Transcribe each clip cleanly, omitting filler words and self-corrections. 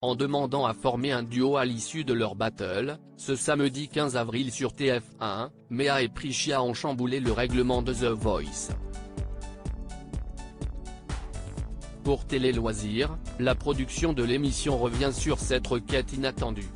en demandant à former un duo à l'issue de leur battle. Ce samedi 15 avril sur TF1, Méa et Priscilla ont chamboulé le règlement de The Voice. Pour Télé Loisirs, la production de l'émission revient sur cette requête inattendue.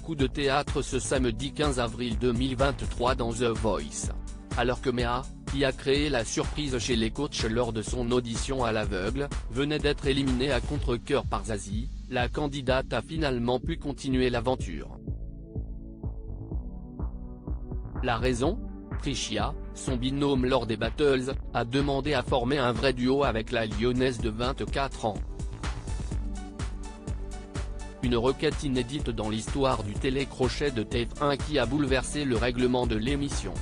Coup de théâtre ce samedi 15 avril 2023 dans The Voice. Alors que Méa, qui a créé la surprise chez les coachs lors de son audition à l'aveugle, venait d'être éliminée à contre-cœur par Zazie, la candidate a finalement pu continuer l'aventure. La raison ? Priscilla, son binôme lors des battles, a demandé à former un vrai duo avec la Lyonnaise de 24 ans. Une requête inédite dans l'histoire du télécrochet de TF1 qui a bouleversé le règlement de l'émission.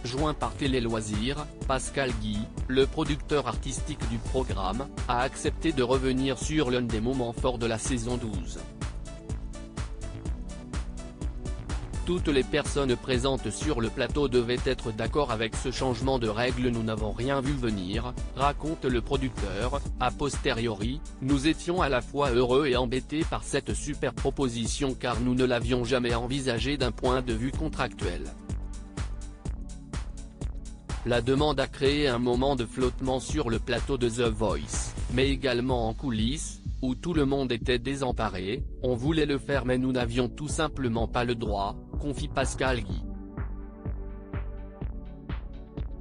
Joint par Télé Loisirs, Pascal Guy, le producteur artistique du programme, a accepté de revenir sur l'un des moments forts de la saison 12. Toutes les personnes présentes sur le plateau devaient être d'accord avec ce changement de règle. Nous n'avons rien vu venir, raconte le producteur. A posteriori, nous étions à la fois heureux et embêtés par cette super proposition car nous ne l'avions jamais envisagée d'un point de vue contractuel. La demande a créé un moment de flottement sur le plateau de The Voice, mais également en coulisses, où tout le monde était désemparé. On voulait le faire mais nous n'avions tout simplement pas le droit, confie Pascal Guy.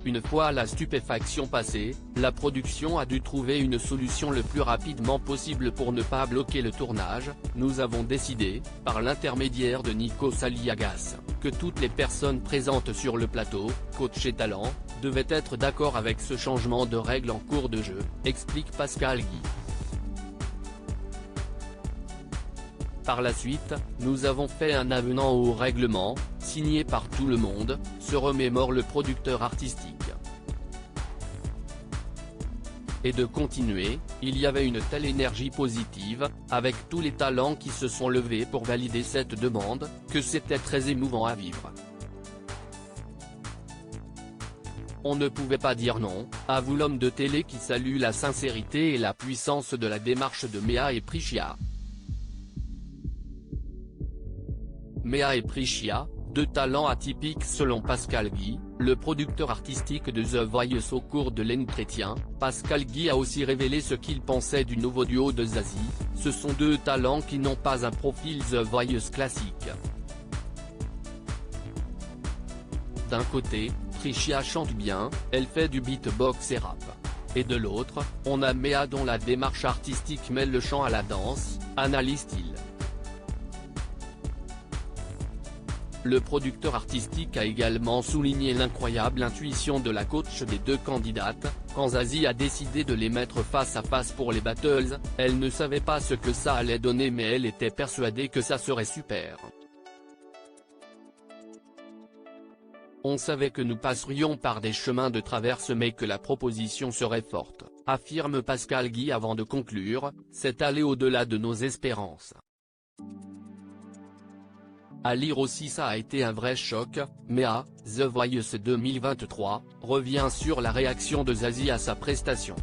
Une fois la stupéfaction passée, la production a dû trouver une solution le plus rapidement possible pour ne pas bloquer le tournage. Nous avons décidé, par l'intermédiaire de Nico Saliagas, que toutes les personnes présentes sur le plateau, coach et talent, devaient être d'accord avec ce changement de règle en cours de jeu, explique Pascal Guy. Par la suite, nous avons fait un avenant au règlement, signé par tout le monde, se remémore le producteur artistique. Et de continuer, il y avait une telle énergie positive, avec tous les talents qui se sont levés pour valider cette demande, que c'était très émouvant à vivre. On ne pouvait pas dire non, avoue l'homme de télé qui salue la sincérité et la puissance de la démarche de Méa et Priscilla. Méa et Priscilla, deux talents atypiques selon Pascal Guy, le producteur artistique de The Voice. Au cours de l'entretien, Pascal Guy a aussi révélé ce qu'il pensait du nouveau duo de Zazie. Ce sont deux talents qui n'ont pas un profil The Voice classique. D'un côté, Priscilla chante bien, elle fait du beatbox et rap. Et de l'autre, on a Méa dont la démarche artistique mêle le chant à la danse, analyse-t-il. Le producteur artistique a également souligné l'incroyable intuition de la coach des deux candidates. Quand Zazie a décidé de les mettre face à face pour les battles, elle ne savait pas ce que ça allait donner mais elle était persuadée que ça serait super. On savait que nous passerions par des chemins de traverse mais que la proposition serait forte, affirme Pascal Guy avant de conclure, c'est aller au-delà de nos espérances. À lire aussi ça a été un vrai choc. Méa, The Voice 2023, revient sur la réaction de Zazie à sa prestation.